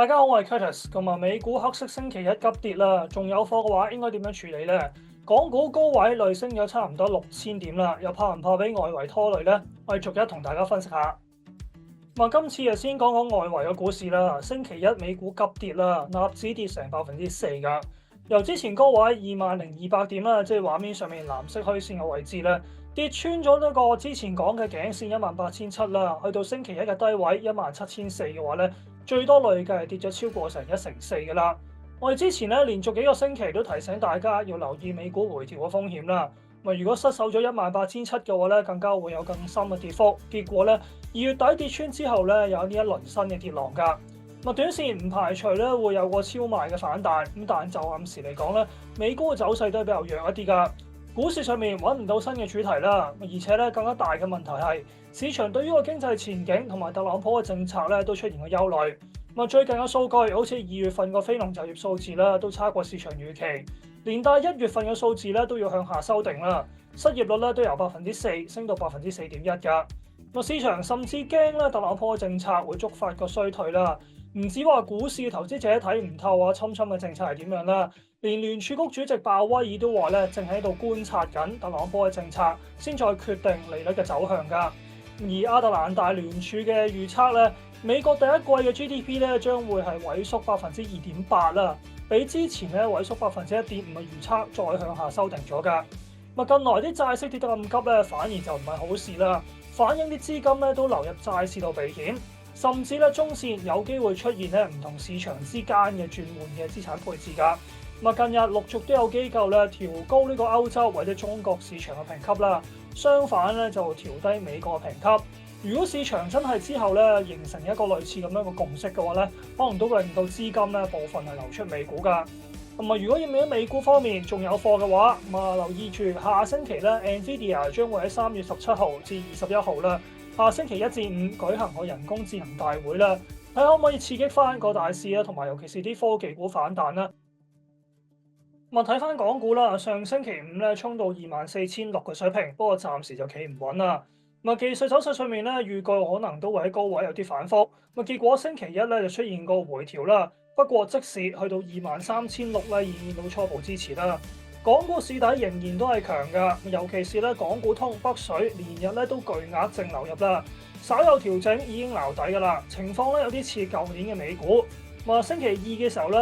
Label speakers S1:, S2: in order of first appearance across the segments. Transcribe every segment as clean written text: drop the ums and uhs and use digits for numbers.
S1: 大家好，我係 Curtis。咁啊，美股黑色星期一急跌啦，仲有貨嘅話，應該點樣處理呢？港股高位累升咗差唔多6000點啦，又怕唔怕俾外圍拖累呢？我哋逐一同大家分析下。咁啊，今次啊先講講外圍嘅股市啦。星期一美股急跌啦，納指跌成4%㗎，由之前高位20200點啦，即係畫面上面藍色虛線嘅位置咧，跌穿咗呢個之前講嘅頸線18700啦，去到星期一嘅低位17400嘅話咧，最多累計係跌咗超過成1成4㗎啦。我哋之前咧連續幾個星期都提醒大家要留意美股回調嘅風險啦。如果失守咗18700嘅話咧，更加會有更深嘅跌幅。結果咧2月底跌穿之後咧，有呢一輪新嘅跌浪㗎。短線唔排除咧會有個超賣嘅反彈，但就暗時嚟講咧，美股嘅走勢都係比較弱一啲㗎。股市上面揾唔到新嘅主題啦，而且咧更加大嘅問題係市場對於個經濟前景同埋特朗普嘅政策咧都出現個憂慮。最近嘅數據好似2月份個非農就業數字啦都差過市場預期，連帶1月份嘅數字咧都要向下修訂啦，失業率咧都由4%升到4.1%㗎。市場甚至驚咧特朗普嘅政策會觸發個衰退啦。唔止話股市投資者睇唔透啊，侵嘅政策係點樣啦？連聯儲局主席鮑威爾都話咧，正喺度觀察緊特朗普嘅政策，先再決定利率嘅走向㗎。而亞特蘭大聯儲嘅預測咧，美國第一季嘅 GDP 咧將會係萎縮2.8%啦，比之前咧萎縮1.5%嘅預測再向下修訂咗㗎。近來啲債息跌得咁急咧，反而就唔係好事啦，反映啲資金咧都流入債市度避險。甚至咧，中線有機會出現咧唔同市場之間嘅轉換嘅資產配置㗎。近日陸續都有機構咧調高呢個歐洲或者中國市場嘅評級啦，相反咧就調低美國嘅評級。如果市場真係之後咧形成一個類似咁樣嘅共識嘅話咧，可能都會令到資金咧部分係流出美股㗎。如果要喺美股方面仲有貨嘅話，留意住下星期咧 Nvidia 將會喺3月17號至21號啦。下星期1至5舉行個人工智能大會啦，睇可唔可以刺激翻個大市啊，同埋尤其是啲科技股反彈啦。睇翻港股啦，上星期五咧衝到24600嘅水平，不過暫時就企唔穩啦。技術走勢上面咧預計可能都會喺高位有啲反覆，結果星期一咧就出現個回調啦。不過即使去到23600咧，已經見到初步支持啦。港股市底仍然都係強㗎，尤其是咧港股通北水連日咧都巨額淨流入啦，稍有調整已經撈底㗎啦。情況咧有啲似舊年嘅美股。星期二嘅時候咧，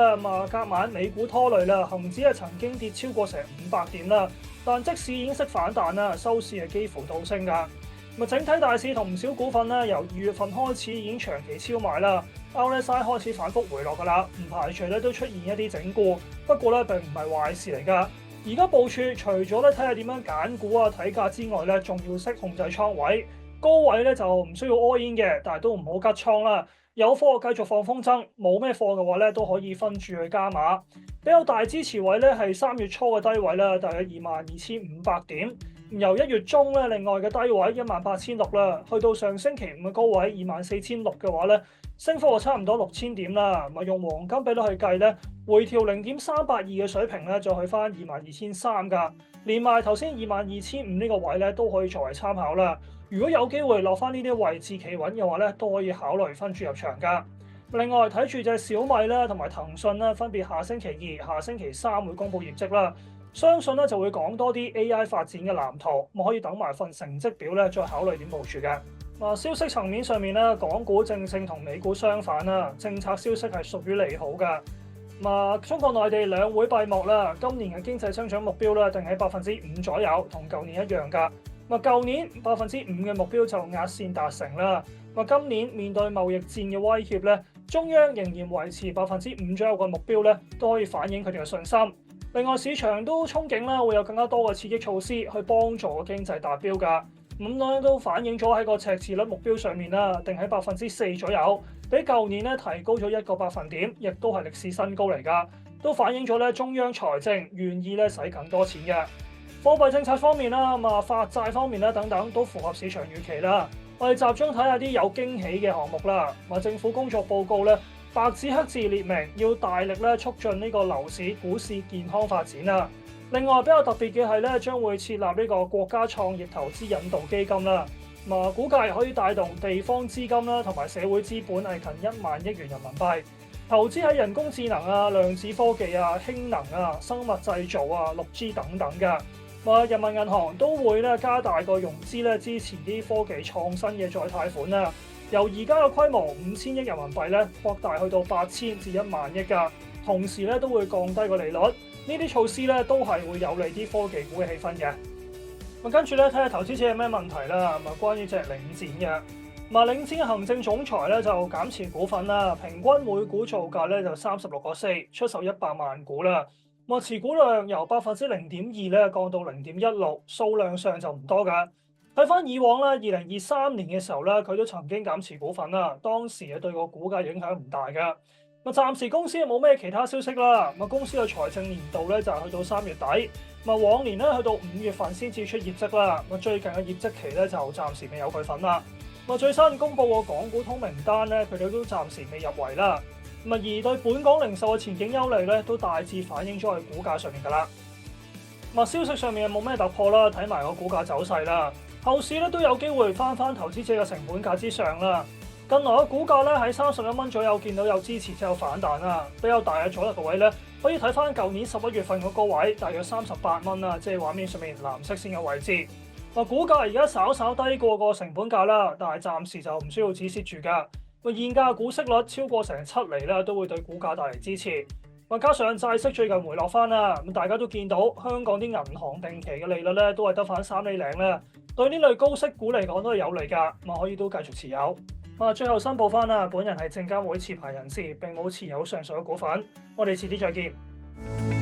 S1: 隔晚美股拖累啦，恒指係曾經跌超過成500點啦，但即使已經識反彈啦，收市係幾乎倒升㗎。整體大市同唔少股份咧，由2月份開始已經長期超賣啦 ，RSI 開始反覆回落㗎啦，唔排除咧都出現一啲整固，不過咧並唔係壞事嚟㗎。而家部署除咗咧睇下點樣揀股啊睇價之外咧，仲要識控制倉位。高位咧就唔需要 all in 嘅，但係都唔好吉倉啦。有貨繼續放風箏，冇咩貨嘅話咧都可以分住去加碼。比較大支持位咧係3月初嘅低位啦，大約22500點。由1月中咧另外嘅低位18600啦，去到上星期五嘅高位24600嘅話咧，升幅就差唔多6000點啦。用黃金比率去計咧，回調0.382嘅水平咧，再去翻22300㗎。連埋頭先22500呢個位咧，都可以作為參考啦。如果有機會落翻呢啲位置企穩嘅話咧，都可以考慮分注入場㗎。另外睇住隻小米啦，同埋騰訊啦，分別下星期2、下星期3會公布業績啦。相信咧就會講多啲 AI 發展嘅藍圖，可以等埋份成績表咧，再考慮點部署嘅。消息層面上面咧，港股正正同美股相反啦，政策消息係屬於利好㗎。中國內地兩會閉幕啦，今年嘅經濟增長目標咧定喺5%左右，同舊年一樣㗎。舊年5%嘅目標就壓線達成啦。今年面對貿易戰嘅威脅咧，中央仍然維持5%左右嘅目標咧，都可以反映佢哋嘅信心。另外市場都憧憬啦，會有更加多嘅刺激措施去幫助個經濟達標㗎。咁都反映咗喺個赤字率目標上面啦，定喺4%左右，比舊年咧提高咗1個百分點，亦都係歷史新高嚟㗎。都反映咗咧中央財政願意咧使更多錢嘅。貨幣政策方面啦，發債方面啦等等都符合市場預期啦。我哋集中睇下啲有驚喜嘅項目啦。政府工作報告咧，白紙黑字列明要大力咧促進呢個樓市、股市健康發展啦。另外比較特別嘅係咧，將會設立呢個國家創業投資引導基金啦。估計可以帶動地方資金啦同埋社會資本係近1萬億元人民幣。投資喺人工智能啊、量子科技啊、氫能啊、生物製造啊、6G 等等嘅。人民銀行都會咧加大個融資咧，支持啲科技創新嘅再貸款啦。由而家嘅規模5000億人民幣咧，擴大去到8000至1萬億㗎。同時咧都會降低個利率。呢啲措施咧都係會有利啲科技股嘅氣氛嘅。跟住咧睇下投資者有咩問題啦。關於隻領展嘅。領展嘅行政總裁咧就減持股份啦，平均每股造價咧就36.4，出售100萬股啦。持股量由0.2%咧降到0.16%，數量上就唔多㗎。睇翻以往咧，2023年嘅時候咧，佢都曾經減持股份啦，當時對個股價影響唔大㗎。暫時公司冇咩其他消息啦。公司嘅財政年度咧就係去到3月底。往年咧去到5月份先至出業績啦。最近嘅業績期咧就暫時未有佢份啦。最新公布個港股通名單咧，佢哋都暫時未入圍啦。而對本港零售嘅前景優利咧，都大致反映咗喺股價上面㗎啦。消息上面冇咩突破啦，睇埋個股價走勢啦。後市咧都有機會翻投資者嘅成本價之上啦。近來嘅股價咧喺31蚊左右見到有支持之後反彈啦，比較大嘅阻力嘅位咧，可以睇翻舊年11月份個高位，大約38蚊啦，即係畫面上面藍色線嘅位置。股價而家稍稍低過個成本價啦，但係暫時就唔需要止蝕住㗎。現價股息率超過成7厘啦，都會對股價帶嚟支持。加上債息最近回落翻啦，大家都見到香港啲銀行定期嘅利率咧都係得翻3厘零啦，對呢類高息股嚟講都係有利㗎，可以都繼續持有。最後申報翻啦，本人係證監會持牌人士，並冇持有上述嘅股份。我哋遲啲再見。